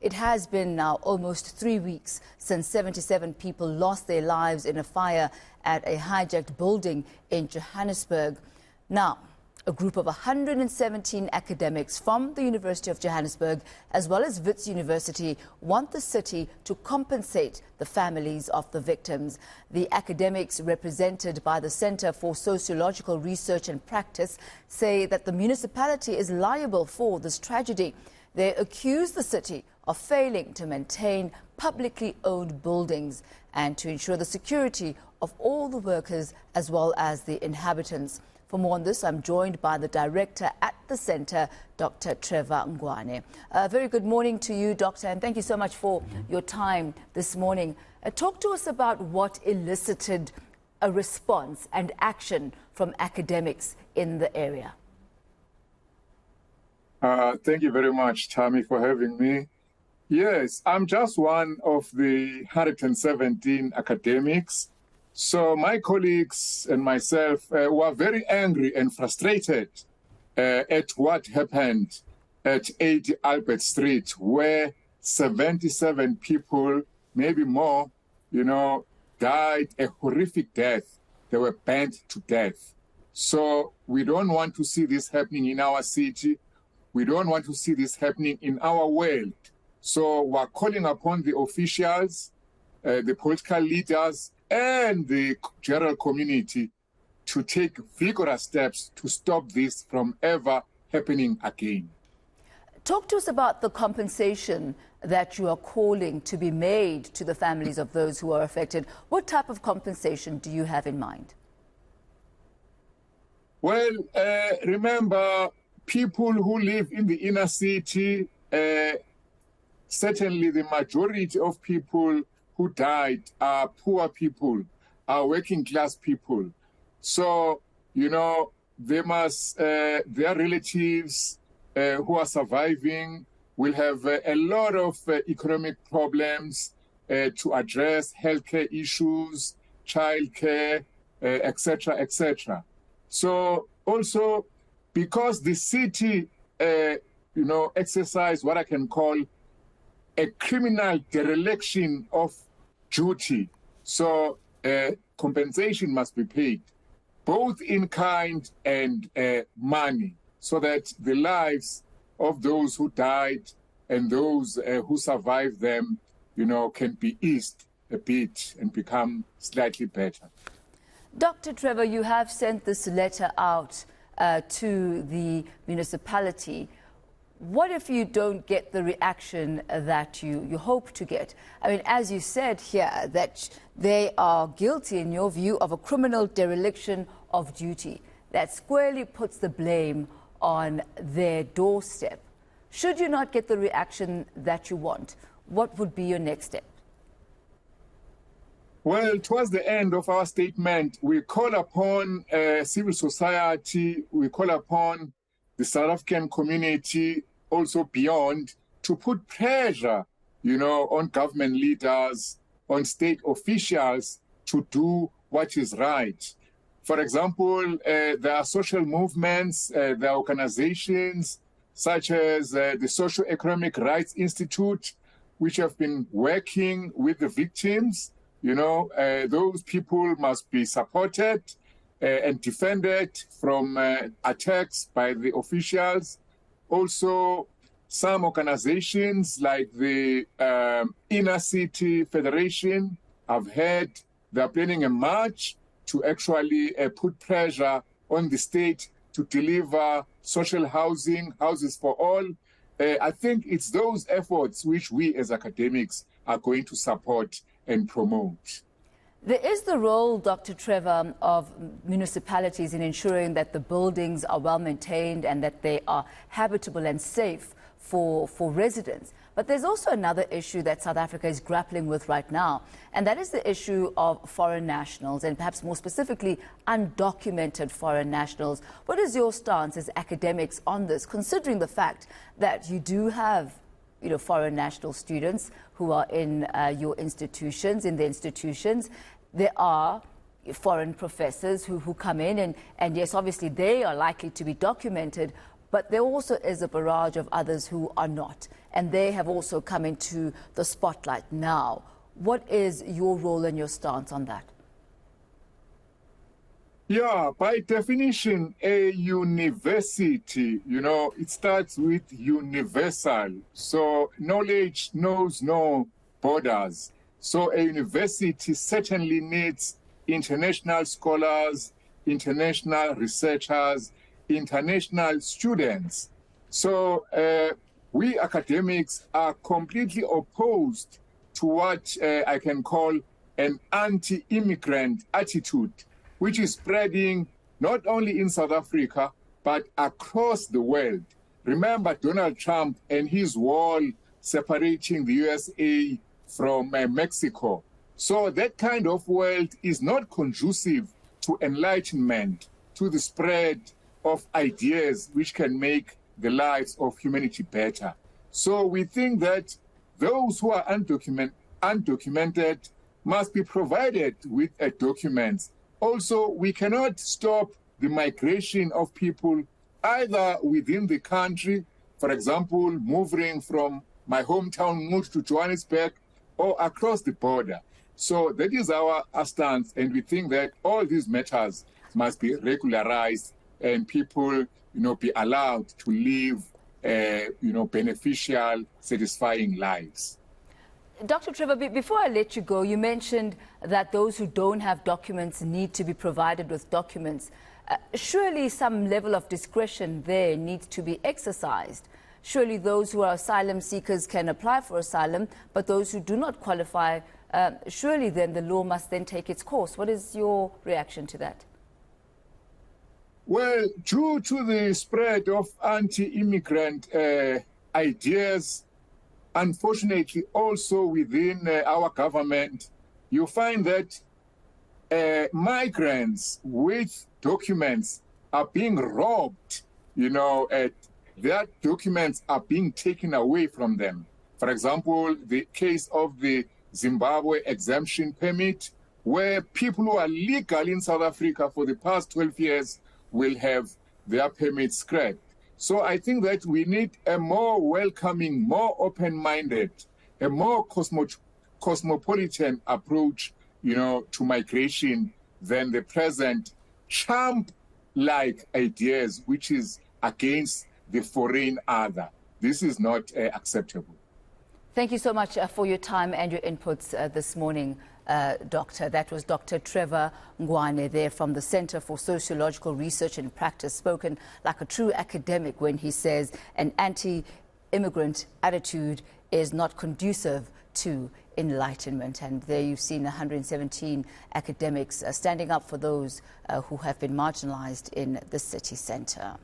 It has been now almost 3 weeks since 77 people lost their lives in a fire at a hijacked building in Johannesburg. Now, a group of 117 academics from the University of Johannesburg as well as Wits University want the city to compensate the families of the victims. The academics, represented by the Center for Sociological Research and Practice, say that the municipality is liable for this tragedy. They accuse the city of failing to maintain publicly owned buildings and to ensure the security of all the workers as well as the inhabitants. For more on this, I'm joined by the director at the centre, Dr. Trevor Ngwane. Very good morning to you, Doctor, and thank you so much for your time this morning. Talk to us about what elicited a response and action from academics in the area. Thank you very much, Tammy, for having me. Yes, I'm just one of the 117 academics. So my colleagues and myself were very angry and frustrated at what happened at 80 Albert Street, where 77 people, maybe more, died a horrific death. They were burnt to death. So we don't want to see this happening in our city. We don't want to see this happening in our world. So we're calling upon the officials, the political leaders, and the general community to take vigorous steps to stop this from ever happening again. Talk to us about the compensation that you are calling to be made to the families of those who are affected. What type of compensation do you have in mind? Well, remember, people who live in the inner city, certainly the majority of people who died are poor people, are working class people. So, they must, their relatives who are surviving will have a lot of economic problems to address, healthcare issues, childcare, etc., etc. So also, because the city, exercise what I can call a criminal dereliction of duty. So compensation must be paid, both in kind and money, so that the lives of those who died and those who survived them, can be eased a bit and become slightly better. Dr. Trevor, you have sent this letter out to the municipality. What if you don't get the reaction that you hope to get? I mean, as you said here, that they are guilty, in your view, of a criminal dereliction of duty that squarely puts the blame on their doorstep. Should you not get the reaction that you want, what would be your next step? Well, towards the end of our statement, we call upon civil society, we call upon the South African community, also beyond, to put pressure, on government leaders, on state officials to do what is right. For example, there are social movements, there are organizations such as the Socio-Economic Rights Institute, which have been working with the victims. Those people must be supported and defended from attacks by the officials. Also, some organizations like the Inner City Federation have had, they're planning a march to actually put pressure on the state to deliver social housing, houses for all. I think it's those efforts which we as academics are going to support and promote. There is the role, Dr. Trevor, of municipalities in ensuring that the buildings are well maintained and that they are habitable and safe for residents. But there's also another issue that South Africa is grappling with right now, and that is the issue of foreign nationals, and perhaps more specifically, undocumented foreign nationals. What is your stance as academics on this, considering the fact that you do have foreign national students who are in your institutions, There are foreign professors who come in, and yes, obviously they are likely to be documented, but there also is a barrage of others who are not, and they have also come into the spotlight now. What is your role and your stance on that? Yeah, by definition, a university, it starts with universal. So knowledge knows no borders. So a university certainly needs international scholars, international researchers, international students. So we academics are completely opposed to what I can call an anti-immigrant attitude, which is spreading not only in South Africa, but across the world. Remember Donald Trump and his wall separating the USA from Mexico. So that kind of world is not conducive to enlightenment, to the spread of ideas which can make the lives of humanity better. So we think that those who are undocumented must be provided with documents. Also, we cannot stop the migration of people either within the country, for example, moving from my hometown Mut to Johannesburg, or across the border. So that is our stance, and we think that all these matters must be regularized and people, be allowed to live, beneficial, satisfying lives. Dr. Trevor, before I let you go, you mentioned that those who don't have documents need to be provided with documents. Surely some level of discretion there needs to be exercised. Surely those who are asylum seekers can apply for asylum, but those who do not qualify, surely then the law must then take its course. What is your reaction to that? Well, due to the spread of anti-immigrant ideas, unfortunately, also within our government, you find that migrants with documents are being robbed. Their documents are being taken away from them. For example, the case of the Zimbabwe exemption permit, where people who are legal in South Africa for the past 12 years will have their permits scrapped. So I think that we need a more welcoming, more open-minded, a more cosmopolitan approach, to migration than the present Trump-like ideas, which is against the foreign other. This is not acceptable. Thank you so much for your time and your inputs this morning, Doctor. That was Dr. Trevor Ngwane there from the Center for Sociological Research and Practice, spoken like a true academic when he says an anti-immigrant attitude is not conducive to enlightenment. And there you've seen 117 academics standing up for those who have been marginalized in the city center.